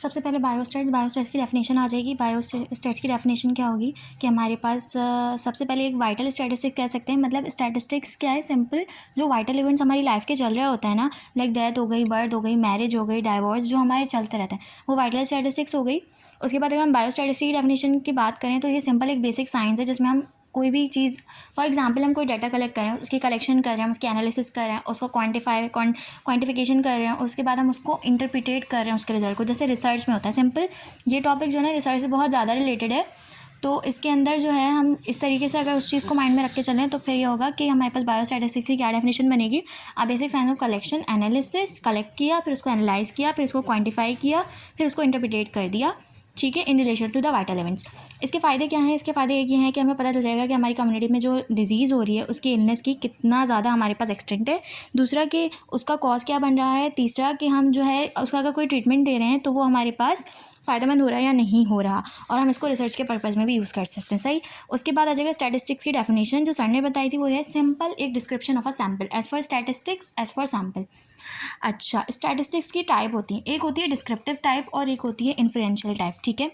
सबसे पहले बायोस्टैट्स की डेफिनेशन आ जाएगी। बायोस्टैट्स की डेफिनेशन क्या होगी कि हमारे पास सबसे पहले एक वाइटल स्टैटिस्टिक्स कह सकते हैं। मतलब स्टैटिस्टिक्स क्या है, सिंपल जो वाइटल इवेंट्स हमारी लाइफ के चल रहे होता है ना, लाइक डेथ हो गई, बर्थ हो गई, मैरिज हो गई, डाइवोर्स, जो हमारे चलते रहते हैं वो वाइटल स्टैटिस्टिक्स हो गई। उसके बाद अगर हम बायोस्टैटिस्टिक्स की डेफिनेशन की बात करें तो ये सिंपल एक बेसिक साइंस है जिसमें हम कोई भी चीज़, फॉर एग्जांपल हम कोई डाटा कलेक्ट कर रहे हैं, उसकी कलेक्शन कर रहे हैं, उसकी एनालिसिस कर रहे हैं, उसको क्वांटिफिकेशन कर रहे हैं, उसके बाद हम उसको इंटरप्रिटेट कर रहे हैं उसके रिजल्ट को, जैसे रिसर्च में होता है। सिंपल ये टॉपिक जो है ना रिसर्च से बहुत ज़्यादा रिलेटेड है। तो इसके अंदर जो है हम इस तरीके से अगर उस चीज़ को माइंड में रख के चलें तो फिर ये होगा कि हमारे पास बायोस्टैटिस्टिक्स की क्या डेफिनेशन बनेगी। Basic science of collection, analysis, collect किया, फिर उसको एनालाइज किया, फिर उसको क्वांटिफाई किया, फिर उसको इंटरप्रिटेट कर दिया, ठीक है, in relation to the vital events. इसके फ़ायदे क्या हैं? इसके फ़ायदे एक ये हैं कि हमें पता चल जाएगा कि हमारी कम्युनिटी में जो डिजीज़ हो रही है उसकी इलनेस की कितना ज़्यादा हमारे पास एक्सटेंट है। दूसरा कि उसका कॉज क्या बन रहा है। तीसरा कि हम जो है उसका अगर कोई ट्रीटमेंट दे रहे हैं तो वो हमारे पास फ़ायदेमंद हो रहा है या नहीं हो रहा, और हम इसको रिसर्च के पर्पज़ में भी यूज़ कर सकते हैं। सही। उसके बाद आ जाएगा स्टैटिस्टिक्स की डेफिनेशन जो सर ने बताई थी, वो है सिंपल एक description of a sample as for statistics as for sample. अच्छा, स्टैटिस्टिक्स की टाइप होती है, एक होती है डिस्क्रिप्टिव टाइप और एक होती है इन्फरेंशियल टाइप, ठीक है।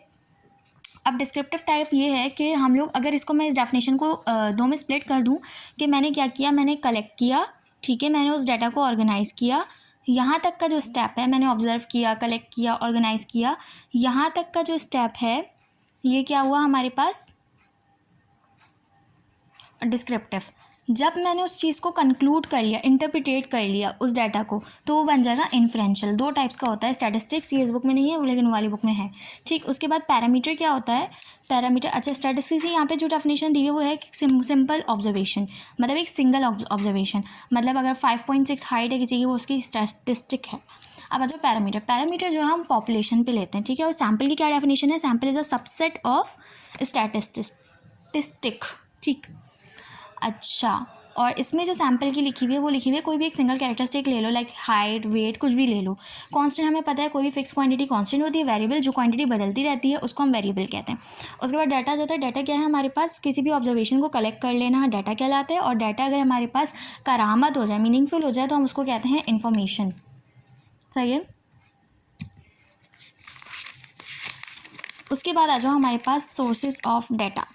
अब डिस्क्रिप्टिव टाइप ये है कि हम लोग अगर इसको मैं इस डेफिनेशन को दो में स्प्लिट कर दूं कि मैंने क्या किया, मैंने कलेक्ट किया, ठीक है, मैंने उस डाटा को ऑर्गेनाइज़ किया, यहाँ तक का जो स्टेप है मैंने ऑब्जर्व किया, कलेक्ट किया, ऑर्गेनाइज़ किया, यहाँ तक का जो स्टेप है ये क्या हुआ हमारे पास, डिस्क्रिप्टिव। जब मैंने उस चीज़ को कंक्लूड कर लिया, इंटरप्रिटेट कर लिया उस डाटा को, तो वो बन जाएगा इन्फ्रेंशियल। दो टाइप्स का होता है स्टैटिस्टिक्स, ये इस बुक में नहीं है लेकिन वाली बुक में है, ठीक। उसके बाद पैरामीटर क्या होता है, पैरामीटर, अच्छा स्टैटिस्टिक्स यहाँ पे जो डेफिनेशन दी है वो है सिंपल ऑब्जर्वेशन, मतलब एक सिंगल ऑब्जर्वेशन, मतलब अगर 5.6 हाइट है किसी की वो उसकी स्टैटिस्टिक है। अब आ जाओ पैरामीटर। पैरामीटर जो है हम पॉपुलेशन पे लेते हैं, ठीक है। और सैम्पल की क्या डेफिनेशन है, sample is a subset of statistic, ठीक। अच्छा, और इसमें जो सैम्पल की लिखी हुई है वो लिखी हुई है कोई भी एक सिंगल कैरेक्टरिस्टिक ले लो, लाइक हाइट, वेट, कुछ भी ले लो। कांस्टेंट हमें पता है कोई भी फिक्स क्वांटिटी कांस्टेंट होती है, वेरिएबल जो क्वांटिटी बदलती रहती है उसको हम वेरिएबल कहते हैं। उसके बाद डाटा जाता है। डाटा क्या है हमारे पास, किसी भी ऑब्जर्वेशन को कलेक्ट कर लेना डाटा कहलाता है। और डाटा अगर हमारे पास करामत हो जाए, मीनिंगफुल हो जाए, तो हम उसको कहते हैं इन्फॉर्मेशन। सही है। उसके बाद आ जाओ हमारे पास सोर्सेज ऑफ डाटा।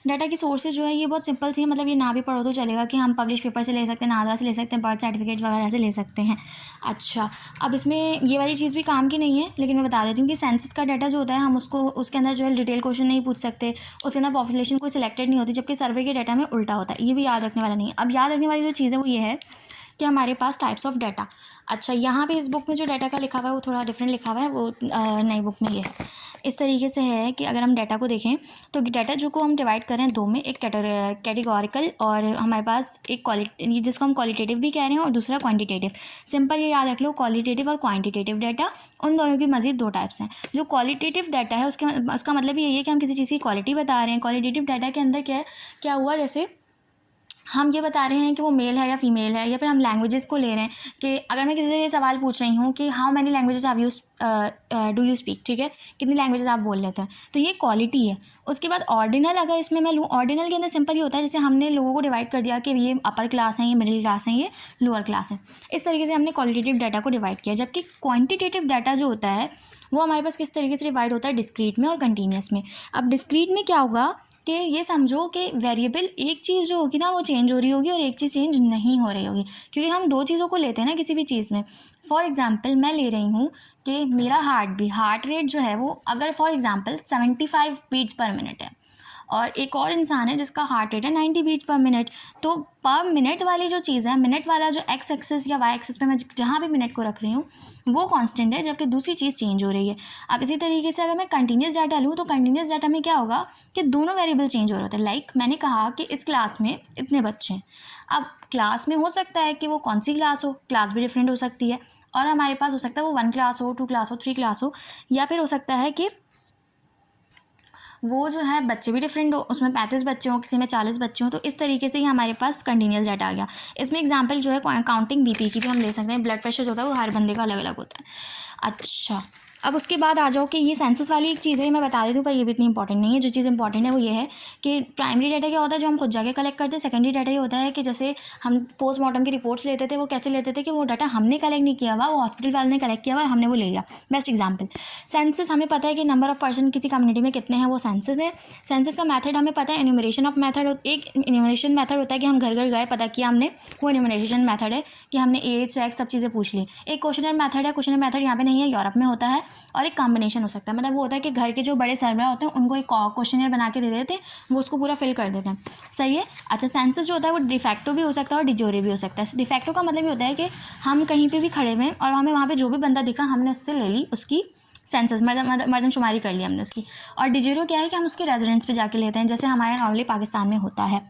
डाटा की सोर्सेज जो है ये बहुत सिंपल सी है, मतलब ये ना भी पढ़ो तो चलेगा कि हम पब्लिश पेपर से ले सकते हैं, नादरा से ले सकते हैं, बर्थ सर्टिफिकेट वगैरह से ले सकते हैं। अच्छा, अब इसमें ये वाली चीज़ भी काम की नहीं है लेकिन मैं बता देती हूँ कि सेंसस का डाटा जो होता है हम उसको उसके अंदर जो है डिटेल क्वेश्चन नहीं पूछ सकते, उसके अंदर पॉपुलेशन कोई सिलेक्टेड नहीं होती, जबकि सर्वे के डाटा में उल्टा होता है। ये भी याद रखने वाला नहीं है। अब याद रखने वाली जो चीज़ है वो ये है कि हमारे पास टाइप्स ऑफ डाटा। अच्छा, यहाँ पे इस बुक में जो डाटा का लिखा हुआ है वो थोड़ा डिफरेंट लिखा हुआ है, वो नई बुक में ये है इस तरीके से है कि अगर हम डाटा को देखें तो डाटा जो को हम डिवाइड करें दो में, एक कैटेगोरिकल और हमारे पास एक क्वालिटी जिसको हम क्वालिटेटिव भी कह रहे हैं और दूसरा क्वांटिटेटिव। सिंपल ये याद रख लो, क्वालिटेटिव और क्वांटिटेटिव डाटा, उन दोनों की मज़ीद दो टाइप्स हैं। जो क्वालिटेटिव डाटा है उसका मतलब यही है कि हम किसी चीज़ की क्वालिटी बता रहे हैं। क्वालिटेटिव डाटा के अंदर क्या हुआ, जैसे हम ये बता रहे हैं कि वो मेल है या फीमेल है, या फिर हम लैंग्वेजेस को ले रहे हैं कि अगर मैं किसी से ये सवाल पूछ रही हूँ कि how many languages have you do you speak, ठीक है, कितनी लैंग्वेजेस आप बोल लेते हैं, तो ये क्वालिटी है। उसके बाद ऑर्डिनल अगर इसमें मैं लूँ, ऑर्डिनल के अंदर सिंपल ये होता है जैसे हमने लोगों को डिवाइड कर दिया कि ये अपर क्लास हैं, ये मिडिल क्लास हैं, ये लोअर क्लास हैं। इस तरीके से हमने क्वालिटेटिव डाटा को डिवाइड किया। जबकि क्वान्टिटेटिव डाटा जो होता है वो हमारे पास किस तरीके से डिवाइड होता है, डिस्क्रीट में और कंटिन्यूस में। अब डिस्क्रीट में क्या होगा कि ये समझो कि वेरिएबल एक चीज़ जो होगी ना वो चेंज हो रही होगी और एक चीज़ चेंज नहीं हो रही होगी, क्योंकि हम दो चीज़ों को लेते हैं ना किसी भी चीज़ में। फॉर एग्जांपल मैं ले रही हूँ कि मेरा हार्ट रेट जो है वो अगर for example 75 beats per minute है और एक और इंसान है जिसका हार्ट रेट है 90 बीट पर मिनट, तो पर मिनट वाली जो चीज़ है, मिनट वाला जो एक्स एक्सिस या वाई एक्सिस पे मैं जहाँ भी मिनट को रख रही हूँ वो कांस्टेंट है, जबकि दूसरी चीज़ चेंज हो रही है। अब इसी तरीके से अगर मैं कंटिन्यूस डाटा लूँ तो कंटिन्यूस डाटा में क्या होगा कि दोनों वेरिएबल चेंज हो रहे होते हैं। लाइक मैंने कहा कि इस क्लास में इतने बच्चे हैं। अब क्लास में हो सकता है कि वो कौन सी क्लास हो, क्लास भी डिफरेंट हो सकती है, और हमारे पास हो सकता है वो 1 क्लास हो, 2 क्लास हो, 3 क्लास हो, या फिर हो सकता है कि वो जो है बच्चे भी डिफरेंट हो, उसमें 35 बच्चे हों, किसी में 40 बच्चे हों। तो इस तरीके से ही हमारे पास कंटिन्यूस डाटा आ गया। इसमें एग्जांपल जो है काउंटिंग बीपी की भी हम ले सकते हैं। ब्लड प्रेशर जो होता है वो हर बंदे का अलग अलग होता है। अच्छा, अब उसके बाद आ जाओ कि ये सेंसस वाली एक चीज़ है, मैं बता देती हूँ, पर ये भी इतनी इंपॉर्टेंट नहीं है। जो चीज़ इंपॉर्टेंट है वो ये है कि प्राइमरी डाटा क्या होता है जो हम खुद जाके कलेक्ट करते हैं। सेकेंडरी डाटा ये होता है कि जैसे हम पोस्टमार्टम की रिपोर्ट्स लेते थे, वो कैसे लेते थे कि वो डाटा हमने कलेक्ट नहीं किया हुआ, वो हॉस्पिटल वाले ने कलेक्ट किया हुआ, हमने वो ले लिया। बेस्ट एग्जाम्पल सेंसस, हमें पता है कि नंबर ऑफ पर्सन किसी कम्युनिटी में कितने हैं, वो सेंसस है। सेंसस का मेथड हमें पता है, एन्यूमरेशन ऑफ मेथड, एक एन्यूमरेशन मेथड होता है कि हम घर घर गए, पता किया हमने, वो एन्यूमरेशन मेथड है कि हमने एज सेक्स सब चीज़ें पूछ ली। एक क्वेश्चनर मेथड है, क्वेश्चनर मेथड यहाँ पे नहीं है, यूरोप में होता है। और एक कॉम्बिनेशन हो सकता है, मतलब वो होता है कि घर के जो बड़े सर्वर होते हैं उनको एक क्वेश्चनर बना के दे देते हैं, वो उसको पूरा फिल कर देते हैं। सही है। अच्छा, सेंसस जो होता है वो डिफेक्टो भी हो सकता है और डिजोरे भी हो सकता है। डिफेक्टो का मतलब ये होता है कि हम कहीं पे भी खड़े हुए और हमें वहाँ पे जो भी बंदा दिखा हमने उससे ले ली उसकी सेंसस, मर्दमशुमारी कर ली हमने उसकी। और डिजोरो क्या है कि हम उसके रेजिडेंस पे जाके लेते हैं, जैसे हमारे नॉर्मली पाकिस्तान में होता है।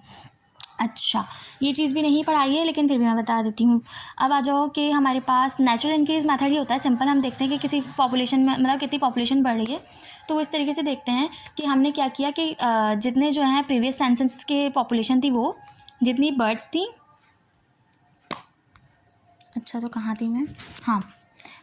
अच्छा, ये चीज़ भी नहीं पढ़ाई है लेकिन फिर भी मैं बता देती हूँ। अब आ जाओ कि हमारे पास नेचुरल इंक्रीज़ मेथड ही होता है। सिंपल हम देखते हैं कि किसी पॉपुलेशन में मतलब कितनी पॉपुलेशन बढ़ रही है, तो वो इस तरीके से देखते हैं कि हमने क्या किया कि जितने जो हैं प्रीवियस सेंसस के पॉपुलेशन थी, वो जितनी बर्ड्स थी। अच्छा, तो कहाँ थी मैं? हाँ,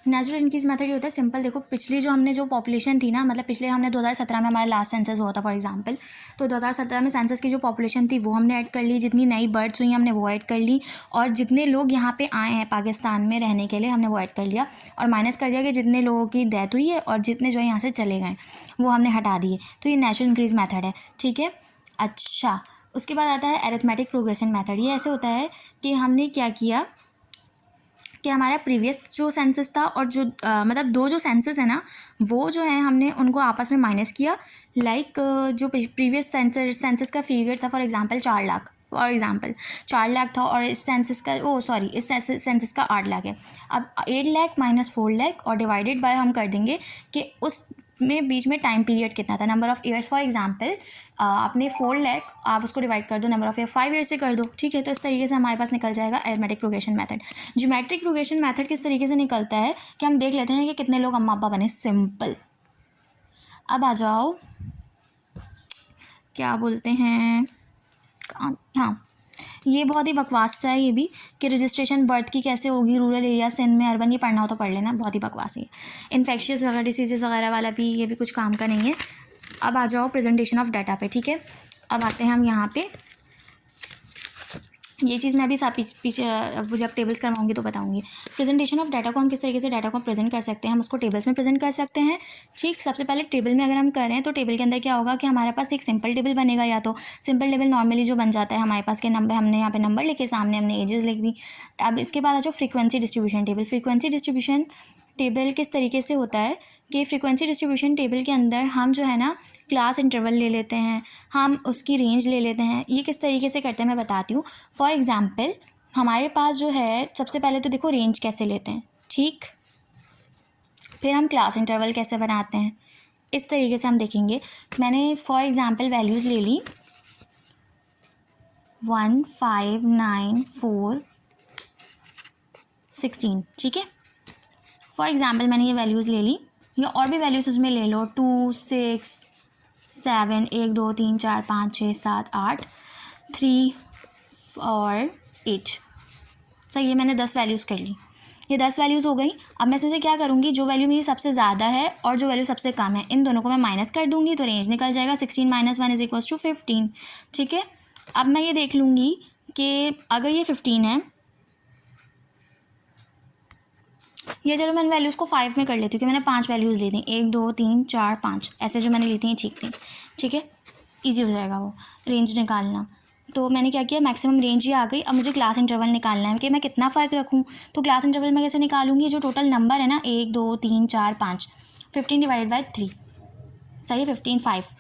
नेचुरल इंक्रीज मेथड ये होता है। सिंपल देखो, पिछली जो हमने जो पॉपुलेशन थी ना, मतलब पिछले हमने 2017 में हमारा लास्ट सेंसस हुआ था फॉर एग्जांपल, तो 2017 में सेंसस की जो पॉपुलेशन थी वो हमने ऐड कर ली, जितनी नई बर्ड्स हुई हमने वो ऐड कर ली, और जितने लोग यहाँ पे आए हैं पाकिस्तान में रहने के लिए हमने वो ऐड कर लिया, और माइनस कर दिया कि जितने लोगों की डेथ हुई है और जितने जो है यहाँ से चले गए वो हमने हटा दिए। तो ये नेचुरल इंक्रीज मेथड है, ठीक है। अच्छा, उसके बाद आता है अरिथमेटिक प्रोग्रेशन मेथड। ये ऐसे होता है कि हमने क्या किया कि हमारा प्रीवियस जो सेंसस था और जो मतलब दो जो सेंसस है ना, वो जो है हमने उनको आपस में माइनस किया। लाइक जो प्रीवियस सेंसस का फिगर था for example 4 lakh, for example 4 lakh था, और इस सेंसस का इस सेंसस का 8 लाख है। अब 8 लाख माइनस 4 लाख और डिवाइडेड बाय हम कर देंगे कि उस में बीच में टाइम पीरियड कितना था, number of years. For example आपने 4 लाख, आप उसको डिवाइड कर दो नंबर ऑफ़ ईयर 5 ईयर से कर दो, ठीक है। तो इस तरीके से हमारे पास निकल जाएगा arithmetic progression method. Geometric progression method किस तरीके से निकलता है कि हम देख लेते हैं कि कितने लोग अम्मा अब्बा बने। सिंपल, अब आ जाओ क्या बोलते हैं, हाँ, ये बहुत ही बकवास सा है ये भी, कि रजिस्ट्रेशन बर्थ की कैसे होगी रूरल एरिया से में अर्बन, ये पढ़ना हो तो पढ़ लेना, बहुत ही बकवास है। इन्फेक्शियस वगैरह डिसीजेस वगैरह वाला भी, ये भी कुछ काम का नहीं है। अब आ जाओ प्रेजेंटेशन ऑफ डाटा पे, ठीक है। अब आते हैं हम यहाँ पे, ये चीज़ मैं अभी पीछे वो जब टेबल्स करवाऊंगी तो बताऊंगी। प्रेजेंटेशन ऑफ डाटा को हम किस तरीके से डाटा को प्रेजेंट कर सकते हैं, हम उसको टेबल्स में प्रेजेंट कर सकते हैं, ठीक। सबसे पहले टेबल में अगर हम करें तो टेबल के अंदर क्या होगा कि हमारे पास एक सिंपल टेबल बनेगा, या तो सिंपल टेबल नॉर्मली जो बन जाता है हमारे पास के नंबर, हमने यहाँ पे नंबर लिखे, सामने हमने एजेस लिख दी। अब इसके बाद आ जाओ frequency distribution table. Frequency distribution table किस तरीके से होता है कि फ्रीक्वेंसी डिस्ट्रीब्यूशन टेबल के अंदर हम जो है ना क्लास इंटरवल ले लेते हैं, हम उसकी रेंज ले लेते हैं। ये किस तरीके से करते हैं मैं बताती हूँ। फॉर एग्जांपल हमारे पास जो है, सबसे पहले तो देखो रेंज कैसे लेते हैं, ठीक, फिर हम क्लास इंटरवल कैसे बनाते हैं, इस तरीके से हम देखेंगे। मैंने फॉर एग्जांपल वैल्यूज़ ले ली 1 5 9 4 16, ठीक है। फॉर एग्जांपल मैंने ये वैल्यूज़ ले ली, या और भी वैल्यूज़ उसमें ले लो, 2 6 7 1 2 3 4 5 6 7 8 3 और 8। सही है, मैंने 10 वैल्यूज़ कर ली, ये 10 वैल्यूज़ हो गई। अब मैं इसमें से क्या करूँगी, जो वैल्यू मेरी सबसे ज़्यादा है और जो वैल्यू सबसे कम है, इन दोनों को मैं माइनस कर दूँगी, तो रेंज निकल जाएगा 16 - 1 = 15, ठीक है। अब मैं ये देख लूँगी कि अगर ये 15 है, ये चलो मैंने वैल्यूज़ को 5 में कर लेती हूँ कि मैंने 5 वैल्यूज़ ली थी, 1 2 3 4 5 ऐसे जो मैंने ली थी ठीक थी, ठीक है। ईजी हो जाएगा वो रेंज निकालना। तो मैंने क्या किया, मैक्सिमम रेंज ही आ गई। अब मुझे क्लास इंटरवल निकालना है कि मैं कितना फ़र्क रखूँ। तो क्लास इंटरवल मैं कैसे निकालूंगी, जो टोटल नंबर है ना 1 2 3 4 5, 15 / 3, सही है, 15 5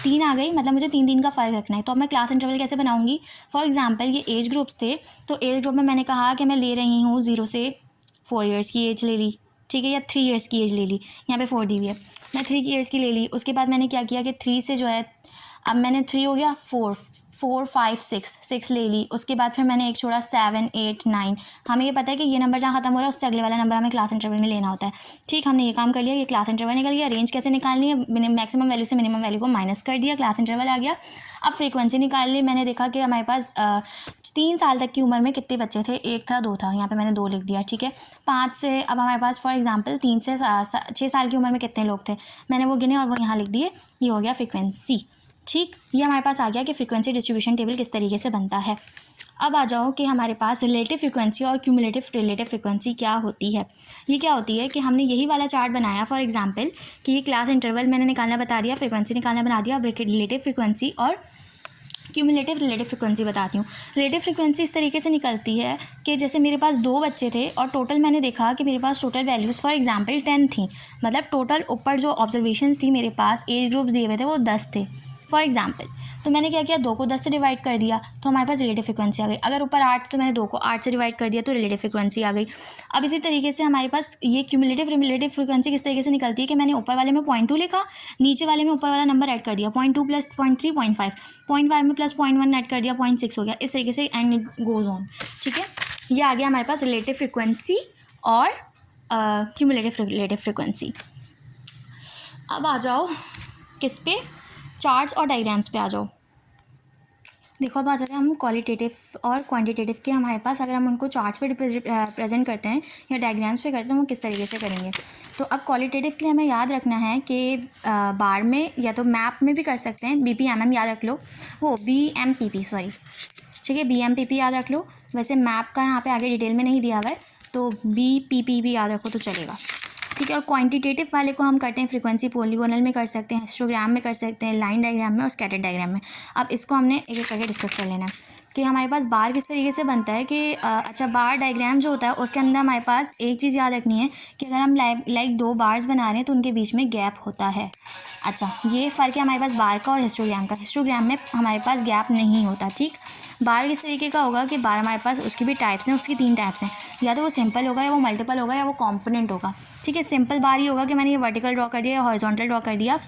3 आ गई, मतलब मुझे 3 का फ़र्क रखना है। तो अब मैं क्लास इंटरवल कैसे बनाऊँगी। फॉर एग्जाम्पल ये एज ग्रुप्स थे, तो एज ग्रुप में मैंने कहा कि मैं ले रही हूँ 0 से 4 ईयर्स की एज ले ली, ठीक है, या 3 ईयर्स की एज ले ली, यहाँ पे 4 दी हुई है, मैं 3 ईयर्स की ले ली। उसके बाद मैंने क्या किया कि 3 से जो है अब मैंने 3 हो गया, 4 4 5 6 ले ली, उसके बाद फिर मैंने एक छोड़ा 7 8 9। हमें ये पता है कि ये नंबर जहाँ खत्म हो रहा है उससे अगले वाला नंबर हमें क्लास इंटरवल में लेना होता है। ठीक, हमने ये काम कर लिया, ये क्लास इंटरवल निकल गया। रेंज कैसे निकालनी है, मैक्सिमम वैल्यू से मिनिमम वैल्यू को माइनस कर दिया, क्लास इंटरवल आ गया। अब फ्रीक्वेंसी निकाल ली, मैंने देखा कि हमारे पास 3 साल तक की उम्र में कितने बच्चे थे, 1 था 2 था, यहाँ पे मैंने 2 लिख दिया। ठीक है, 5 से अब हमारे पास फॉर एग्जांपल 3 से 6 साल की उम्र में कितने लोग थे, मैंने वो गिने और वो यहाँ लिख दिए। ये हो गया फ्रीक्वेंसी। ठीक, ये हमारे पास आ गया कि फ्रीक्वेंसी डिस्ट्रीब्यूशन टेबल किस तरीके से बनता है। अब आ जाओ कि हमारे पास रिलेटिव फ्रीक्वेंसी और क्यूमुलेटिव रिलेटिव फ्रीक्वेंसी क्या होती है। ये क्या होती है कि हमने यही वाला चार्ट बनाया फॉर एग्जांपल कि ये क्लास इंटरवल मैंने निकालना बता दिया, फ्रीक्वेंसी निकालना बना दिया। अब रिलेटिव फ्रीक्वेंसी और क्यूमुलेटिव रिलेटिव फ्रीक्वेंसी बताती हूँ। रिलेटिव फ्रीक्वेंसी इस तरीके से निकलती है कि जैसे मेरे पास 2 बच्चे थे और टोटल मैंने देखा कि मेरे पास टोटल वैल्यूज़ फॉर एग्जांपल 10 थी, मतलब टोटल ऊपर जो ऑब्जर्वेशंस थी मेरे पास एज ग्रुप्स दिए हुए थे वो 10 थे फॉर एग्जांपल। तो मैंने क्या किया, 2 को 10 से डिवाइड कर दिया तो हमारे पास रिलेटिव फ्रीक्वेंसी आ गई। अगर ऊपर 8 तो मैंने 2 को 8 से डिवाइड कर दिया तो रिलेटिव फ्रीक्वेंसी आ गई। अब इसी तरीके से हमारे पास ये क्यूमुलेटिव रिलेटिव फ्रीक्वेंसी किस तरीके से निकलती है कि मैंने ऊपर वाले में 0.2 लिखा, नीचे वाले में ऊपर वाला नंबर ऐड कर दिया, 0.2 प्लस 0.3 0.5, 0.5 में प्लस 0.1 ऐड कर दिया 0.6 हो गया, इस तरीके से एंड इट गोज ऑन। ठीक है, ये आ गया हमारे पास रिलेटिव फ्रीक्वेंसी और क्यूमुलेटिव रिलेटिव फ्रीक्वेंसी। अब आ जाओ किस पे, चार्ट्स और डायग्राम्स पे आ जाओ। देखो अब आ जाते हैं हम क्वालिटेटिव और क्वांटिटेटिव के। हमारे पास अगर हम उनको चार्ट्स पे प्रेजेंट करते हैं या डायग्राम्स पे करते हैं वो किस तरीके से करेंगे। तो अब क्वालिटेटिव के लिए हमें याद रखना है कि बार में या तो मैप में भी कर सकते हैं, BPMM याद रख लो, वो BMPP सॉरी, ठीक है, BMPP याद रख लो। वैसे मैप का यहाँ पे आगे डिटेल में नहीं दिया हुआ है तो BPP भी याद रखो तो चलेगा। ठीक है, और क्वांटिटेटिव वाले को हम करते हैं फ्रीक्वेंसी पॉलीगोनल में कर सकते हैं, हिस्टोग्राम में कर सकते हैं, लाइन डायग्राम में और स्कैटर्ड डायग्राम में। अब इसको हमने एक एक करके डिस्कस कर लेना है कि हमारे पास बार किस तरीके से बनता है कि अच्छा बार डायग्राम जो होता है उसके अंदर हमारे पास एक चीज़ याद रखनी है कि अगर हम लाइक 2 बार्स बना रहे हैं तो उनके बीच में गैप होता है। अच्छा, ये फ़र्क है हमारे पास बार का और हिस्टोग्राम का। हिस्टोग्राम में हमारे पास गैप नहीं होता। ठीक, बार किस तरीके का होगा कि बार हमारे पास उसकी भी टाइप्स हैं, उसकी 3 टाइप्स हैं, या तो वो सिंपल होगा या वो मल्टीपल होगा या वो कॉम्पोनेंट होगा। ठीक है, सिंपल बार ये होगा कि मैंने ये वर्टिकल ड्रॉ कर दिया या हॉरिजॉन्टल ड्रॉ कर दिया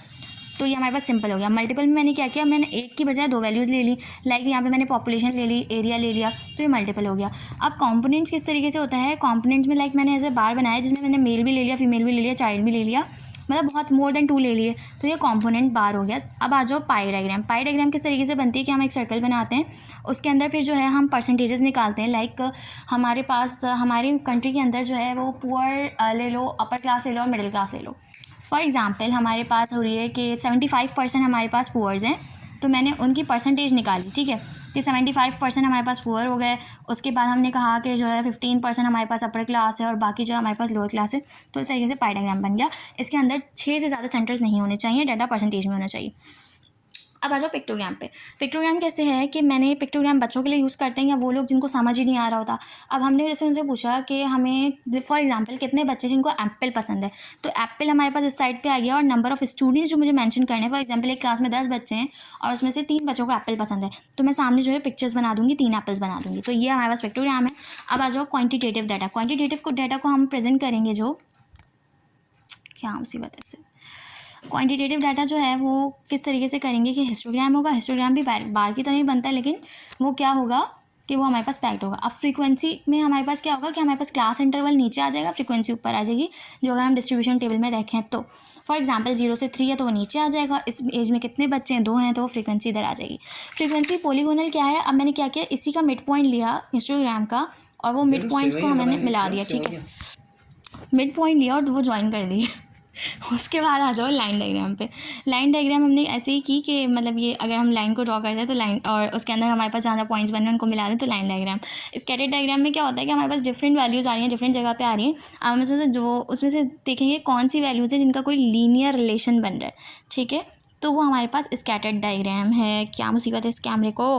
तो ये हमारे पास सिंपल हो गया। मल्टीपल में मैंने क्या किया, मैंने एक की बजाय 2 वैल्यूज़ ले ली, लाइक यहाँ पे मैंने पॉपुलेशन ले ली, एरिया ले लिया, तो ये मल्टीपल हो गया। अब कॉम्पोनेंट्स किस तरीके से होता है, कॉम्पोनेंट्स में लाइक मैंने ऐसे बार बनाया जिसमें मैंने मेल भी ले लिया, फीमेल भी ले लिया, चाइल्ड भी ले लिया, मतलब बहुत मोर देन 2 ले लिए, तो ये कॉम्पोनेंट बार हो गया। अब आ जाओ पाई डायग्राम। पाई डायग्राम किस तरीके से बनती है कि हम एक सर्कल बनाते हैं, उसके अंदर फिर जो है हम परसेंटेजेस निकालते हैं। लाइक हमारे पास हमारी कंट्री के अंदर जो है वो पुअर ले लो, अपर क्लास ले लो और मिडिल क्लास ले लो। फॉर एग्जांपल हमारे पास हो रही है कि 75% हमारे पास पुअर्स हैं, तो मैंने उनकी परसेंटेज निकाली। ठीक है, कि 75% हमारे पास पुअर हो गए। उसके बाद हमने कहा कि जो है 15% हमारे पास अपर क्लास है और बाकी जो हमारे पास लोअर क्लास है। तो इस तरीके से पाई डायग्राम बन गया। इसके अंदर 6 से ज़्यादा सेंटर्स नहीं होने चाहिए, डाटा परसेंटेज में होना चाहिए। अब आ जाओ पिक्टोग्राम पे। पिक्टोग्राम कैसे है कि मैंने पिक्टोग्राम बच्चों के लिए यूज़ करते हैं या वो लोग जिनको समझ ही नहीं आ रहा होता। अब हमने जैसे उनसे पूछा कि हमें फॉर एग्जांपल कितने बच्चे जिनको एप्पल पसंद है, तो एप्पल हमारे पास इस साइड पे आ गया और नंबर ऑफ़ स्टूडेंट्स जो मुझे मेंशन करने हैं। फॉर एग्जांपल एक क्लास में 10 बच्चे हैं और उसमें से 3 बच्चों को एप्पल पसंद है, तो मैं सामने जो है पिक्चर्स बना दूँगी, 3 एप्पल्स बना दूँगी। तो ये हमारे पास पिक्टोग्राम है। अब आ जाओ क्वान्टिटेटिव डाटा। क्वान्टिटेटिव डाटा को हम प्रेजेंट करेंगे, जो क्या मुसीबत है इससे, क्वांटिटेटिव डाटा जो है वो किस तरीके से करेंगे कि हिस्टोग्राम होगा। हिस्टोग्राम भी बार की तरह ही बनता है, लेकिन वो क्या होगा कि वो हमारे पास पैक्ड होगा। अब फ्रीक्वेंसी में हमारे पास क्या होगा कि हमारे पास क्लास इंटरवल नीचे आ जाएगा, फ्रीक्वेंसी ऊपर आ जाएगी। जो अगर हम डिस्ट्रीब्यूशन टेबल में देखें तो फॉर एग्जांपल 0 से 3 है तो वो नीचे आ जाएगा। इस एज में कितने बच्चे हैं, 2 हैं, तो वो फ्रीक्वेंसी इधर आ जाएगी। फ्रीक्वेंसी पॉलीगोनल क्या है, अब मैंने क्या किया, इसी का मिड पॉइंट लिया हिस्टोग्राम का और वो मिड पॉइंट्स को मैंने मिला दिया। ठीक है, मिड पॉइंट लिया और वो ज्वाइन कर दिए। उसके बाद आ जाओ लाइन डायग्राम पे। लाइन डायग्राम हमने ऐसे ही की कि मतलब ये अगर हम लाइन को ड्रॉ करते हैं तो लाइन और उसके अंदर हमारे पास जहाँ पॉइंट्स बन रहे हैं उनको मिला दें तो लाइन डायग्राम। स्कैटर्ड डायग्राम में क्या होता है कि हमारे पास डिफरेंट वैल्यूज़ आ रही हैं, डिफरेंट जगह पे आ रही हैं। हम उसमें से देखेंगे कौन सी वैल्यूज़ है जिनका कोई लीनियर रिलेशन बन रहा है। ठीक है, तो वो हमारे पास स्कैटर्ड डायग्राम है। क्या मुसीबत है इस कैमरे को।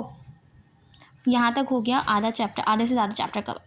यहाँ तक हो गया आधा चैप्टर, आधे से ज़्यादा चैप्टर कवर।